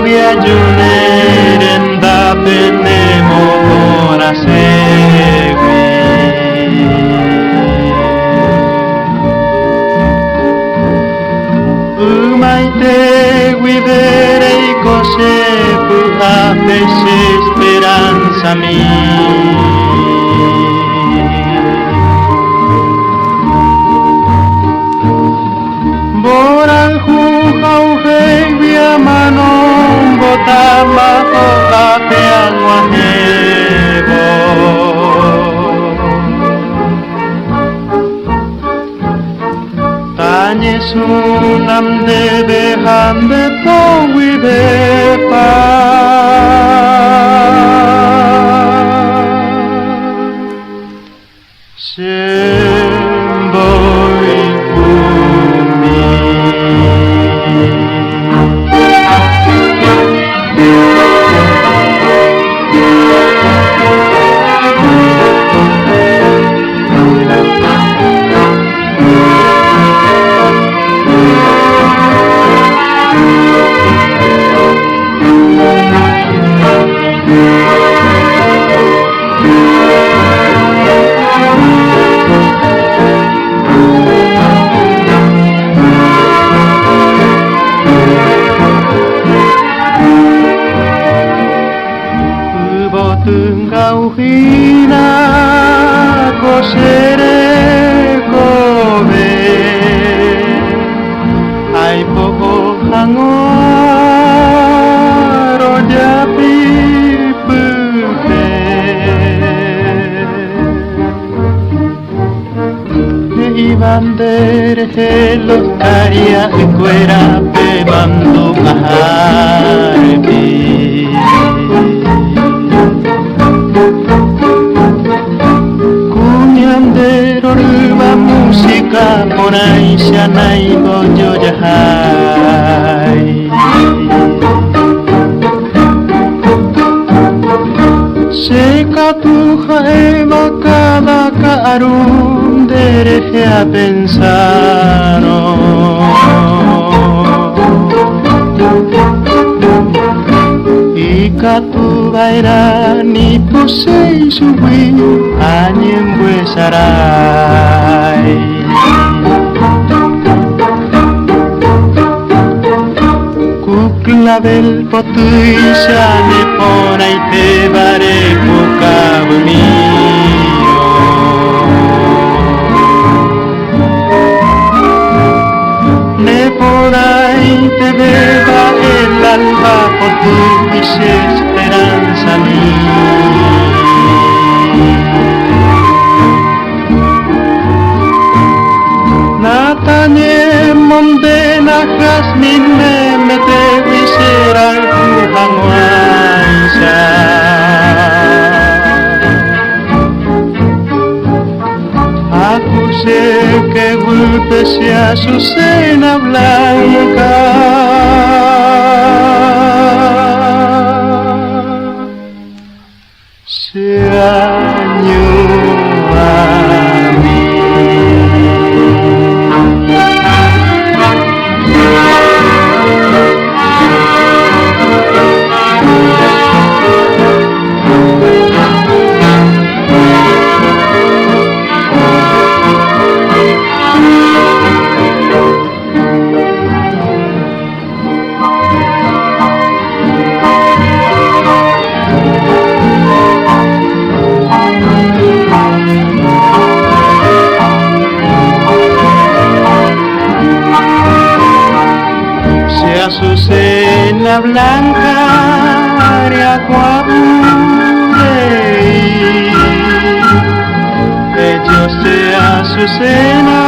viajunen dapenemo ora segui. Umai te guiderei cose pujapes esperanza mi. Boran hujau via manon botama kokape aguanevo. Tanye sunam debe hambe powi bepa. Tengau hina kosere kobe ai poho hangoro japi pupe i bandere hello aria kuera pe bandu maharbi. Kunyandero ruba musika monai shanai bojo jahai. Seka tuja eva cada carum dereje a pensaro. Katu baira ni posei suwi anyen buesarai. Kuklabel potui shane ponai te bare kukabumio. Ne ponai te beba el alba potui esperanza mía. Natanie mondena jasmin me mete visera kuhanguaisa. Aku sé que golpe se azucena blanca. Se año a mí. Azucena blanca de acuarei, ellos se azucena